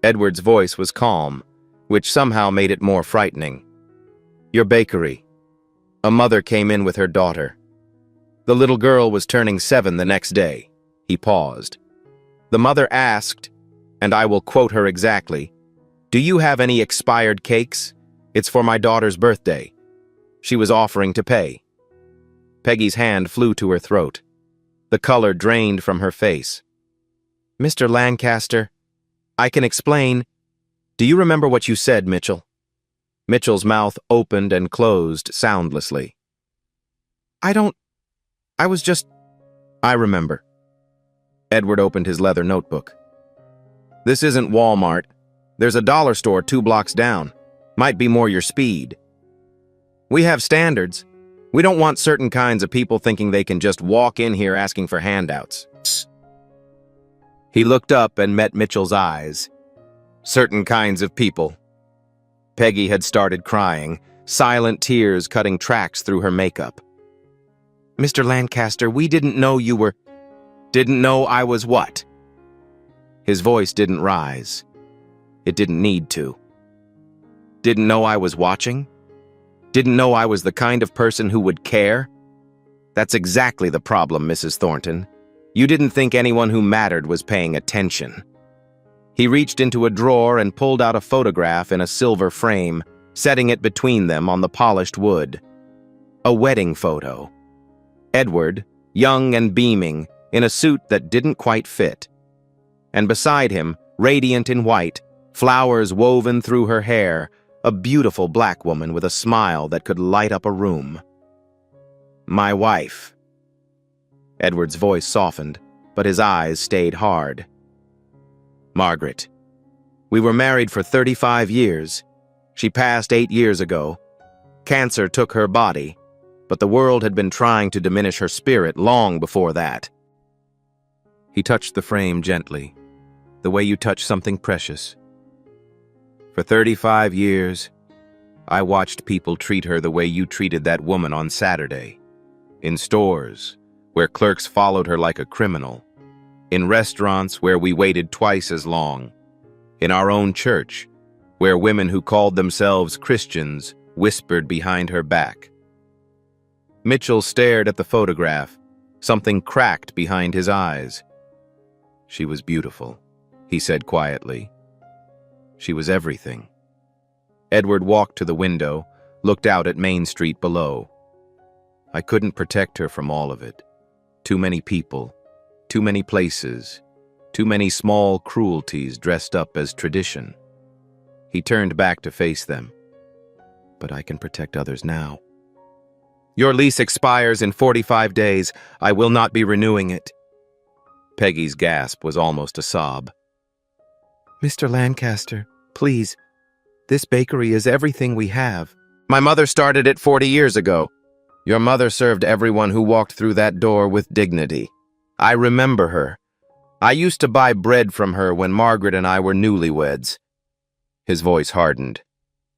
Edward's voice was calm, which somehow made it more frightening. "Your bakery. A mother came in with her daughter. The little girl was turning 7 the next day." He paused. "The mother asked, and I will quote her exactly, 'Do you have any expired cakes? It's for my daughter's birthday.' She was offering to pay." Peggy's hand flew to her throat. The color drained from her face. "Mr. Lancaster, I can explain. Do you remember what you said, Mitchell?" Mitchell's mouth opened and closed soundlessly. I remember." Edward opened his leather notebook. "This isn't Walmart. There's a dollar store 2 blocks down. Might be more your speed. We have standards. We don't want certain kinds of people thinking they can just walk in here asking for handouts." He looked up and met Mitchell's eyes. "Certain kinds of people." Peggy had started crying, silent tears cutting tracks through her makeup. "Mr. Lancaster, we didn't know you were—" "Didn't know I was what?" His voice didn't rise. It didn't need to. "Didn't know I was watching? Didn't know I was the kind of person who would care? That's exactly the problem, Mrs. Thornton. You didn't think anyone who mattered was paying attention." He reached into a drawer and pulled out a photograph in a silver frame, setting it between them on the polished wood. A wedding photo. Edward, young and beaming, in a suit that didn't quite fit. And beside him, radiant in white, flowers woven through her hair, a beautiful black woman with a smile that could light up a room. "My wife." Edward's voice softened, but his eyes stayed hard. "Margaret. We were married for 35 years. She passed 8 years ago. Cancer took her body, but the world had been trying to diminish her spirit long before that." He touched the frame gently, the way you touch something precious. "For 35 years, I watched people treat her the way you treated that woman on Saturday. In stores, where clerks followed her like a criminal. In restaurants where we waited twice as long. In our own church, where women who called themselves Christians whispered behind her back." Mitchell stared at the photograph, something cracked behind his eyes. "She was beautiful," he said quietly. "She was everything." Edward walked to the window, looked out at Main Street below. "I couldn't protect her from all of it. Too many people, too many places, too many small cruelties dressed up as tradition." He turned back to face them. "But I can protect others now." "Your lease expires in 45 days. I will not be renewing it." Peggy's gasp was almost a sob. "Mr. Lancaster, please. This bakery is everything we have. My mother started it 40 years ago. Your mother served everyone who walked through that door with dignity. I remember her. I used to buy bread from her when Margaret and I were newlyweds." His voice hardened.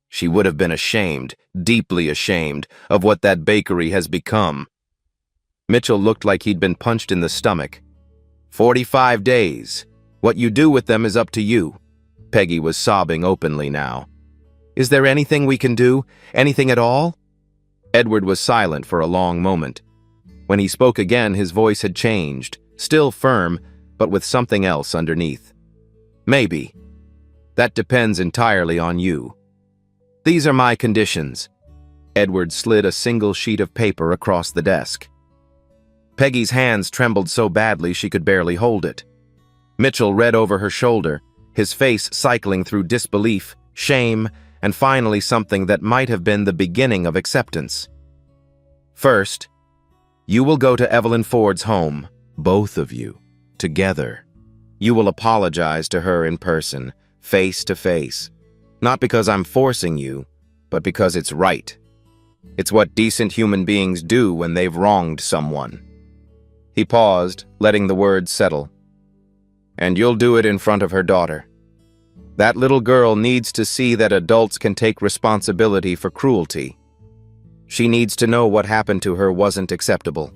"She would have been ashamed, deeply ashamed, of what that bakery has become." Mitchell looked like he'd been punched in the stomach. 45 days. What you do with them is up to you." Peggy was sobbing openly now. "Is there anything we can do? Anything at all?" Edward was silent for a long moment. When he spoke again, his voice had changed, still firm, but with something else underneath. "Maybe. That depends entirely on you. These are my conditions. Edward slid a single sheet of paper across the desk. Peggy's hands trembled so badly she could barely hold it. Mitchell read over her shoulder, his face cycling through disbelief, shame, and finally something that might have been the beginning of acceptance. First, you will go to Evelyn Ford's home, both of you, together. You will apologize to her in person, face to face. Not because I'm forcing you, but because it's right. It's what decent human beings do when they've wronged someone. He paused, letting the words settle. And you'll do it in front of her daughter. That little girl needs to see that adults can take responsibility for cruelty. She needs to know what happened to her wasn't acceptable.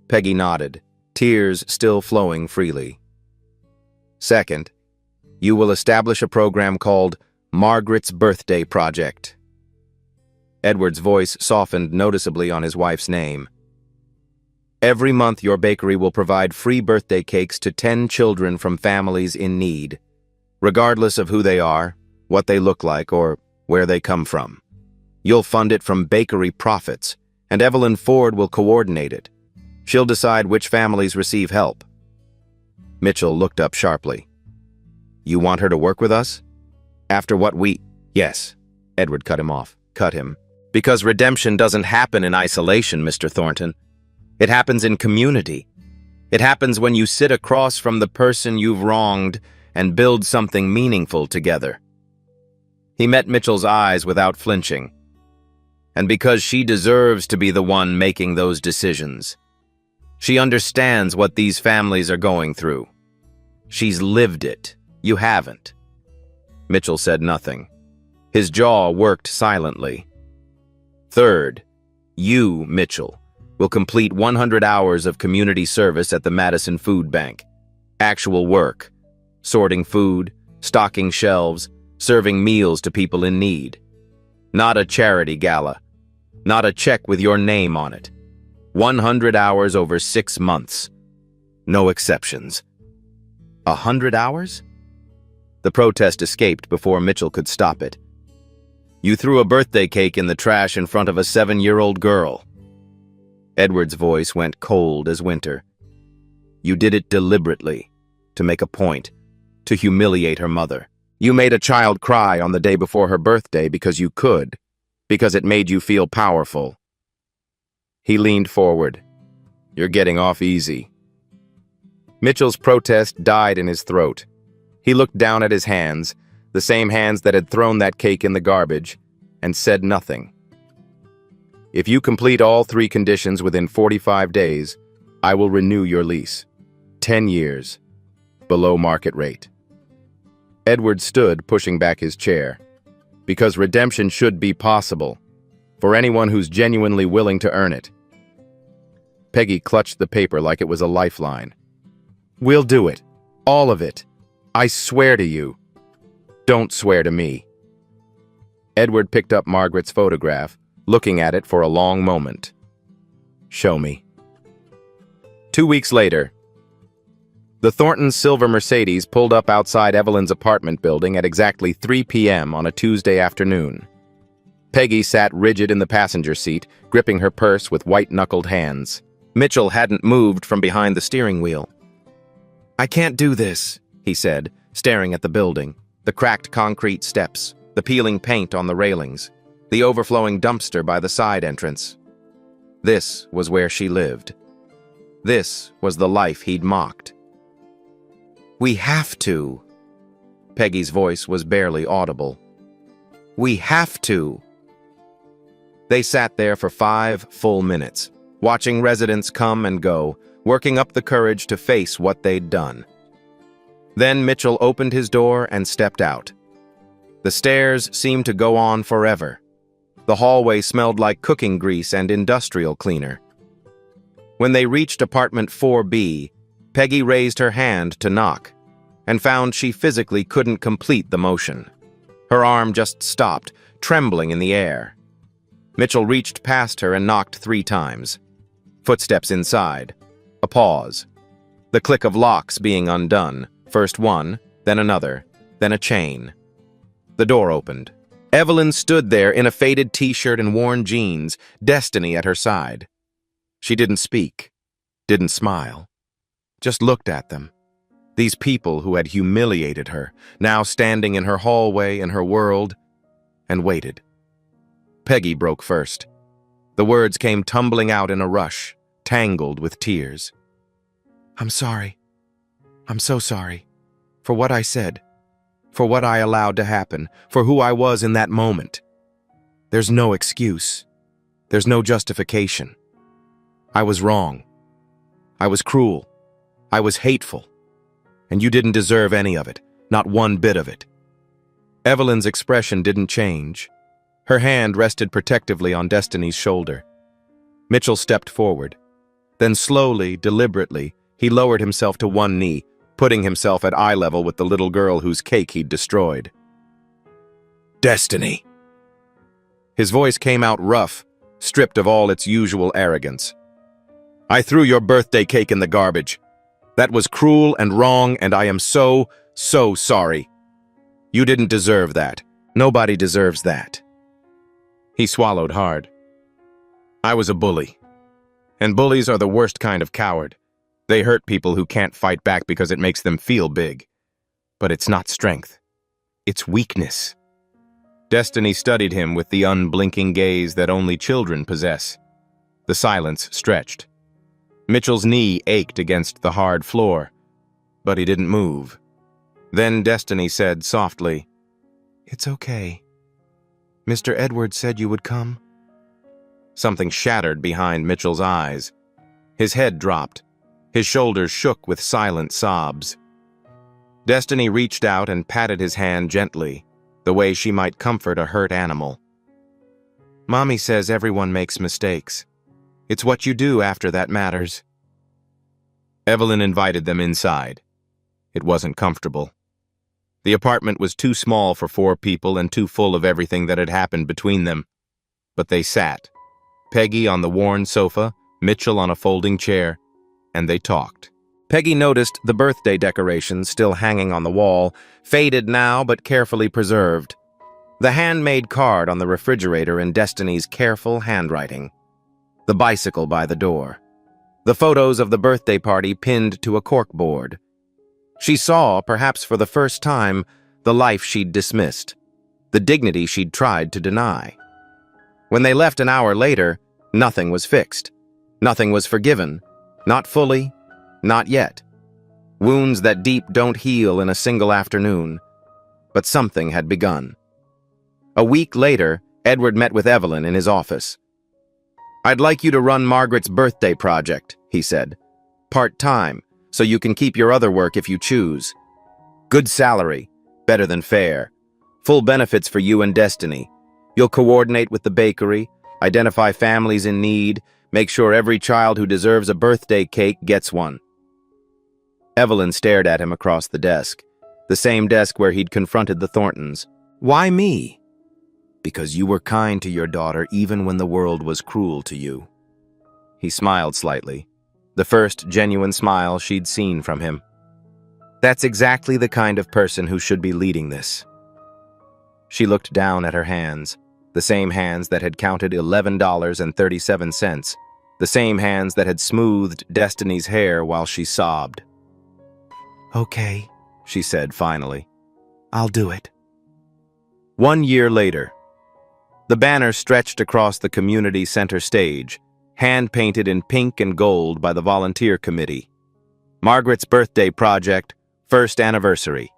Peggy nodded, tears still flowing freely. Second, you will establish a program called Margaret's Birthday Project. Edward's voice softened noticeably on his wife's name. Every month your bakery will provide free birthday cakes to 10 children from families in need, regardless of who they are, what they look like, or where they come from. You'll fund it from bakery profits, and Evelyn Ford will coordinate it. She'll decide which families receive help. Mitchell looked up sharply. You want her to work with us? After what we— Yes, Edward cut him off. Cut him. Because redemption doesn't happen in isolation, Mr. Thornton. It happens in community. It happens when you sit across from the person you've wronged and build something meaningful together. He met Mitchell's eyes without flinching. And because she deserves to be the one making those decisions. She understands what these families are going through. She's lived it. You haven't. Mitchell said nothing. His jaw worked silently. Third, you, Mitchell, will complete 100 hours of community service at the Madison Food Bank. Actual work. Sorting food, stocking shelves, serving meals to people in need. Not a charity gala. Not a check with your name on it. 100 hours over 6 months. No exceptions. 100 hours? The protest escaped before Mitchell could stop it. You threw a birthday cake in the trash in front of a 7-year-old girl. Edward's voice went cold as winter. You did it deliberately, to make a point, to humiliate her mother. You made a child cry on the day before her birthday because you could, because it made you feel powerful. He leaned forward. You're getting off easy. Mitchell's protest died in his throat. He looked down at his hands, the same hands that had thrown that cake in the garbage, and said nothing. If you complete all 3 conditions within 45 days, I will renew your lease. 10 years. Below market rate. Edward stood, pushing back his chair. Because redemption should be possible, for anyone who's genuinely willing to earn it. Peggy clutched the paper like it was a lifeline. We'll do it. All of it. I swear to you. Don't swear to me. Edward picked up Margaret's photograph, looking at it for a long moment. Show me. 2 weeks later, the Thorntons' silver Mercedes pulled up outside Evelyn's apartment building at exactly 3 p.m. on a Tuesday afternoon. Peggy sat rigid in the passenger seat, gripping her purse with white-knuckled hands. Mitchell hadn't moved from behind the steering wheel. I can't do this, he said, staring at the building, the cracked concrete steps, the peeling paint on the railings, the overflowing dumpster by the side entrance. This was where she lived. This was the life he'd mocked. We have to. Peggy's voice was barely audible. We have to. They sat there for 5 full minutes, watching residents come and go, working up the courage to face what they'd done. Then Mitchell opened his door and stepped out. The stairs seemed to go on forever. The hallway smelled like cooking grease and industrial cleaner. When they reached apartment 4B, Peggy raised her hand to knock, and found she physically couldn't complete the motion. Her arm just stopped, trembling in the air. Mitchell reached past her and knocked 3 times. Footsteps inside. A pause. The click of locks being undone, first one, then another. then a chain. The door opened. Evelyn stood there in a faded t-shirt and worn jeans, Destiny at her side. She didn't speak, didn't smile, just looked at them. These people who had humiliated her, now standing in her hallway in her world, and waited. Peggy broke first. The words came tumbling out in a rush, tangled with tears. "I'm sorry. I'm so sorry. For what I said. For what I allowed to happen. For who I was in that moment. There's no excuse. There's no justification. I was wrong. I was cruel. I was hateful. And you didn't deserve any of it, not one bit of it." Evelyn's expression didn't change. Her hand rested protectively on Destiny's shoulder. Mitchell stepped forward. Then slowly, deliberately, he lowered himself to one knee, putting himself at eye level with the little girl whose cake he'd destroyed. "Destiny." His voice came out rough, stripped of all its usual arrogance. "I threw your birthday cake in the garbage. That was cruel and wrong, and I am so sorry. You didn't deserve that. Nobody deserves that." He swallowed hard. "I was a bully. And bullies are the worst kind of coward. They hurt people who can't fight back because it makes them feel big. But it's not strength. It's weakness." Destiny studied him with the unblinking gaze that only children possess. The silence stretched. Mitchell's knee ached against the hard floor, but he didn't move. Then Destiny said softly, "It's okay. Mr. Edwards said you would come." Something shattered behind Mitchell's eyes. His head dropped. His shoulders shook with silent sobs. Destiny reached out and patted his hand gently, the way she might comfort a hurt animal. "Mommy says everyone makes mistakes. It's what you do after that matters." Evelyn invited them inside. It wasn't comfortable. The apartment was too small for 4 people and too full of everything that had happened between them. But they sat, Peggy on the worn sofa, Mitchell on a folding chair, and they talked. Peggy noticed the birthday decorations still hanging on the wall, faded now but carefully preserved. The handmade card on the refrigerator in Destiny's careful handwriting. The bicycle by the door. The photos of the birthday party pinned to a corkboard. She saw, perhaps for the first time, the life she'd dismissed, the dignity she'd tried to deny. When they left an hour later, nothing was fixed. Nothing was forgiven. Not fully, not yet. Wounds that deep don't heal in a single afternoon. But something had begun. A week later, Edward met with Evelyn in his office. "I'd like you to run Margaret's birthday project," he said. "Part-time, so you can keep your other work if you choose. Good salary, better than fair. Full benefits for you and Destiny. You'll coordinate with the bakery, identify families in need, make sure every child who deserves a birthday cake gets one." Evelyn stared at him across the desk, the same desk where he'd confronted the Thorntons. "Why me?" "Because you were kind to your daughter even when the world was cruel to you." He smiled slightly, the first genuine smile she'd seen from him. "That's exactly the kind of person who should be leading this." She looked down at her hands, the same hands that had counted $11.37, the same hands that had smoothed Destiny's hair while she sobbed. "Okay," she said finally. "I'll do it." 1 year later, the banner stretched across the community center stage, hand-painted in pink and gold by the volunteer committee. Margaret's birthday project, first anniversary.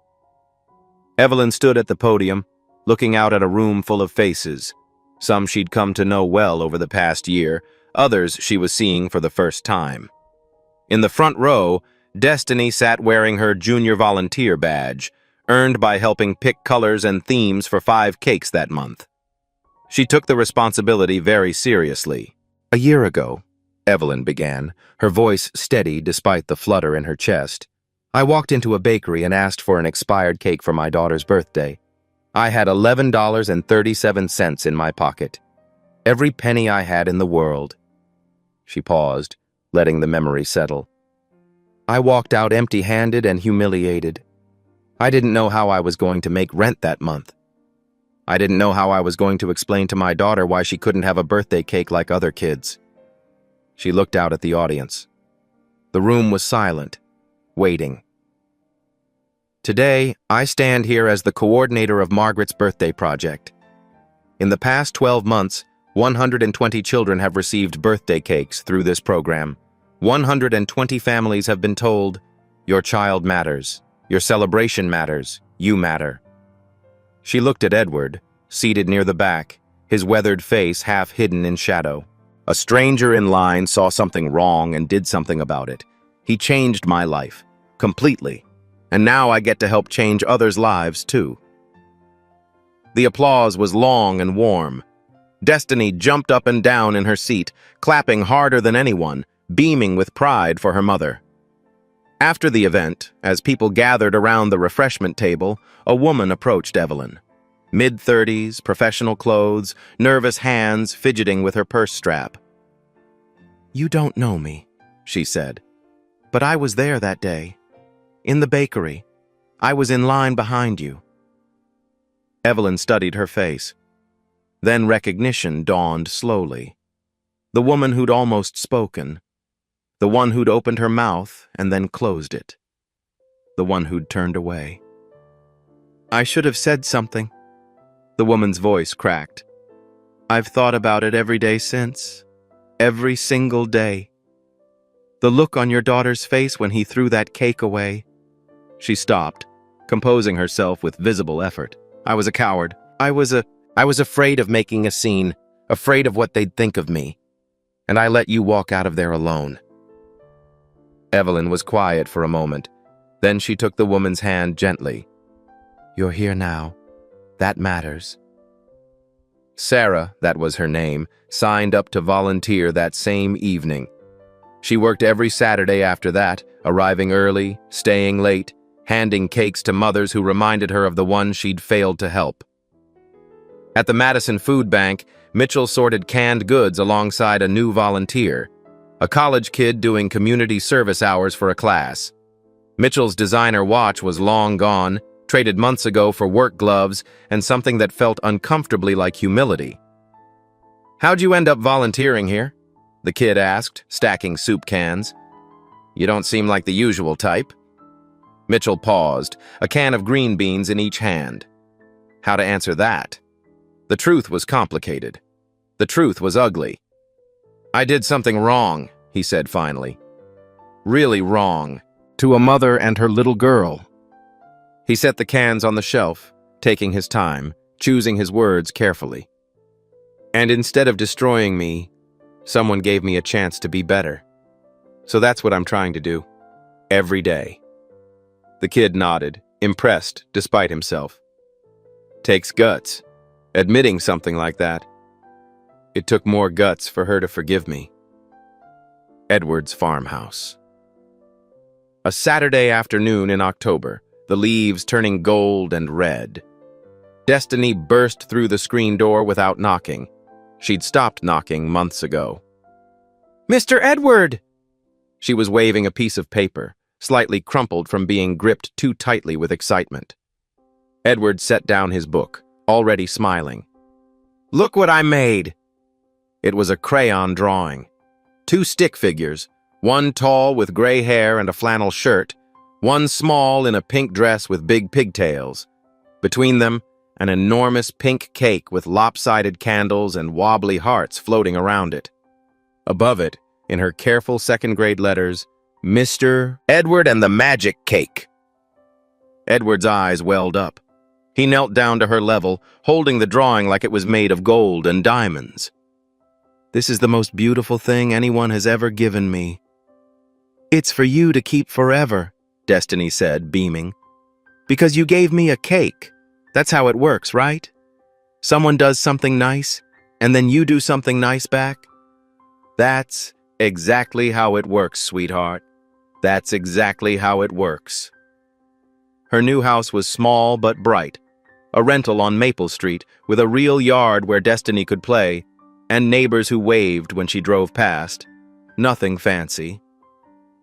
Evelyn stood at the podium, looking out at a room full of faces. Some she'd come to know well over the past year, others she was seeing for the first time. In the front row, Destiny sat wearing her junior volunteer badge, earned by helping pick colors and themes for 5 cakes that month. She took the responsibility very seriously. "A year ago," Evelyn began, her voice steady despite the flutter in her chest, "I walked into a bakery and asked for an expired cake for my daughter's birthday. I had $11.37 in my pocket. Every penny I had in the world." She paused, letting the memory settle. "I walked out empty-handed and humiliated. I didn't know how I was going to make rent that month. I didn't know how I was going to explain to my daughter why she couldn't have a birthday cake like other kids. She looked out at the audience. The room was silent, waiting. Today, I stand here as the coordinator of Margaret's birthday project. In the past 12 months, 120 children have received birthday cakes through this program. 120 families have been told, "Your child matters. Your celebration matters. You matter." She looked at Edward, seated near the back, his weathered face half hidden in shadow. A stranger in line saw something wrong and did something about it. He changed my life, completely. And now I get to help change others' lives, too. The applause was long and warm. Destiny jumped up and down in her seat, clapping harder than anyone, beaming with pride for her mother. After the event, as people gathered around the refreshment table, a woman approached Evelyn. Mid-30s, professional clothes, nervous hands fidgeting with her purse strap. "You don't know me," she said, "but I was there that day. In the bakery. I was in line behind you." Evelyn studied her face. Then recognition dawned slowly. The woman who'd almost spoken. The one who'd opened her mouth and then closed it. The one who'd turned away. "I should have said something." The woman's voice cracked. "I've thought about it every day since. Every single day. The look on your daughter's face when he threw that cake away." She stopped, composing herself with visible effort. "I was a coward. I was afraid of making a scene, afraid of what they'd think of me. And I let you walk out of there alone." Evelyn was quiet for a moment. Then she took the woman's hand gently. "You're here now. That matters." Sarah, that was her name, signed up to volunteer that same evening. She worked every Saturday after that, arriving early, staying late, handing cakes to mothers who reminded her of the one she'd failed to help. At the Madison Food Bank, Mitchell sorted canned goods alongside a new volunteer, a college kid doing community service hours for a class. Mitchell's designer watch was long gone, traded months ago for work gloves and something that felt uncomfortably like humility. "How'd you end up volunteering here?" the kid asked, stacking soup cans. "You don't seem like the usual type." Mitchell paused, a can of green beans in each hand. How to answer that? The truth was complicated. The truth was ugly. "I did something wrong," he said finally. "Really wrong. To a mother and her little girl." He set the cans on the shelf, taking his time, choosing his words carefully. "And instead of destroying me, someone gave me a chance to be better. So that's what I'm trying to do. Every day." The kid nodded, impressed despite himself. "Takes guts, admitting something like that. It took more guts for her to forgive me." Edward's farmhouse. A Saturday afternoon in October, the leaves turning gold and red. Destiny burst through the screen door without knocking. She'd stopped knocking months ago. "Mr. Edward!" She was waving a piece of paper, slightly crumpled from being gripped too tightly with excitement. Edward set down his book, already smiling. "Look what I made!" It was a crayon drawing. 2 stick figures, one tall with gray hair and a flannel shirt, one small in a pink dress with big pigtails. Between them, an enormous pink cake with lopsided candles and wobbly hearts floating around it. Above it, in her careful second-grade letters, "Mr. Edward and the Magic Cake." Edward's eyes welled up. He knelt down to her level, holding the drawing like it was made of gold and diamonds. "This is the most beautiful thing anyone has ever given me." "It's for you to keep forever," Destiny said, beaming. "Because you gave me a cake. That's how it works, right? Someone does something nice, and then you do something nice back. That's exactly how it works, sweetheart. That's exactly how it works." Her new house was small but bright, a rental on Maple Street with a real yard where Destiny could play, and neighbors who waved when she drove past. Nothing fancy.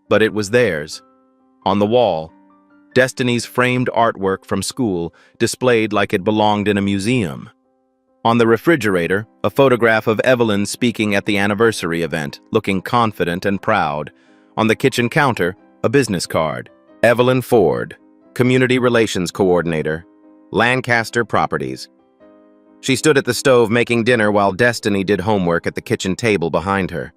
But it was theirs. On the wall, Destiny's framed artwork from school displayed like it belonged in a museum. On the refrigerator, a photograph of Evelyn speaking at the anniversary event, looking confident and proud. On the kitchen counter, a business card. Evelyn Ford, Community Relations Coordinator, Lancaster Properties. She stood at the stove making dinner while Destiny did homework at the kitchen table behind her.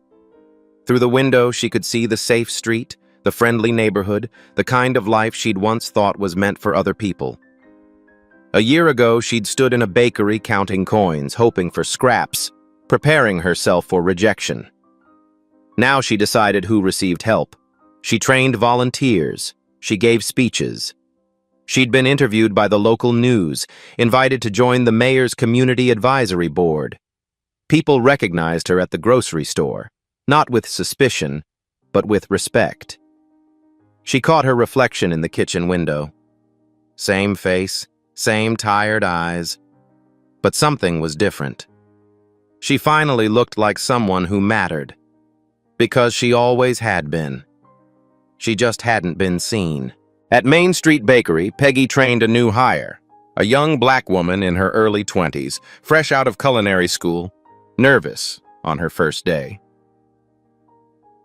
Through the window, she could see the safe street, the friendly neighborhood, the kind of life she'd once thought was meant for other people. A year ago, she'd stood in a bakery counting coins, hoping for scraps, preparing herself for rejection. Now she decided who received help. She trained volunteers. She gave speeches. She'd been interviewed by the local news, invited to join the mayor's community advisory board. People recognized her at the grocery store, not with suspicion, but with respect. She caught her reflection in the kitchen window. Same face, same tired eyes. But something was different. She finally looked like someone who mattered. Because she always had been. She just hadn't been seen. At Main Street Bakery, Peggy trained a new hire. A young black woman in her early 20s, fresh out of culinary school, nervous on her first day.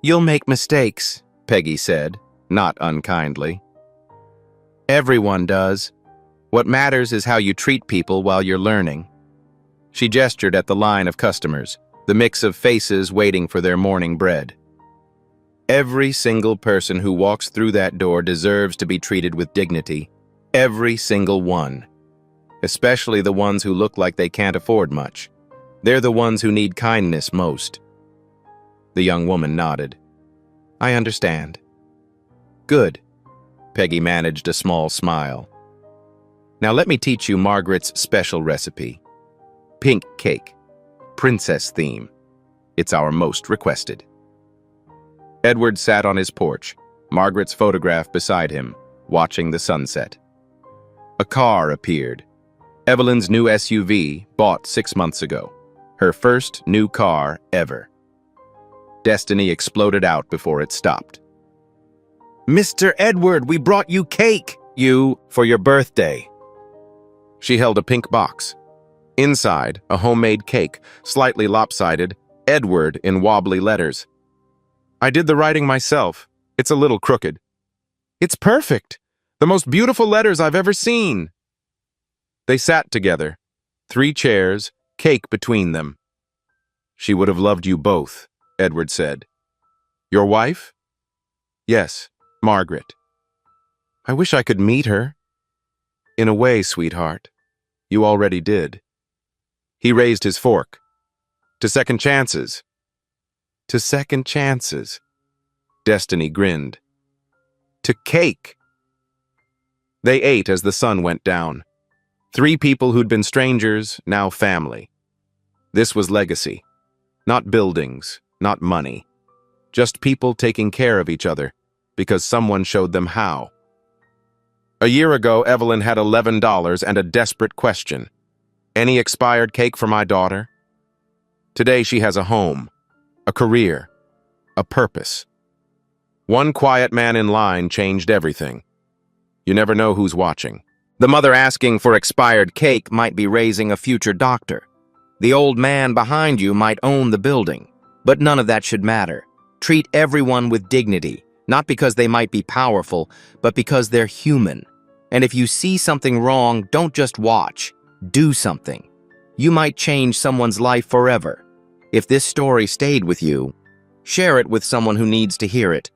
"You'll make mistakes," Peggy said, not unkindly. "Everyone does. What matters is how you treat people while you're learning." She gestured at the line of customers, the mix of faces waiting for their morning bread. Every single person who walks through that door deserves to be treated with dignity. Every single one. Especially the ones who look like they can't afford much. They're the ones who need kindness most. The young woman nodded. "I understand." "Good." Peggy managed a small smile. "Now let me teach you Margaret's special recipe. Pink cake. Princess theme. It's our most requested." Edward sat on his porch, Margaret's photograph beside him, watching the sunset. A car appeared. Evelyn's new SUV, bought 6 months ago. Her first new car ever. Destiny exploded out before it stopped. "Mr. Edward, we brought you cake! For your birthday." She held a pink box. Inside, a homemade cake, slightly lopsided, Edward in wobbly letters. "I did the writing myself. It's a little crooked." "It's perfect! The most beautiful letters I've ever seen!" They sat together, 3 chairs, cake between them. "She would have loved you both," Edward said. "Your wife?" "Yes, Margaret." "I wish I could meet her." "In a way, sweetheart. You already did." He raised his fork. "To second chances." "To second chances." Destiny grinned. "To cake." They ate as the sun went down. 3 people who'd been strangers, now family. This was legacy. Not buildings, not money. Just people taking care of each other, because someone showed them how. A year ago, Evelyn had $11 and a desperate question. "Any expired cake for my daughter?" Today she has a home, a career, a purpose. One quiet man in line changed everything. You never know who's watching. The mother asking for expired cake might be raising a future doctor. The old man behind you might own the building. But none of that should matter. Treat everyone with dignity, not because they might be powerful, but because they're human. And if you see something wrong, don't just watch. Do something. You might change someone's life forever. If this story stayed with you, share it with someone who needs to hear it.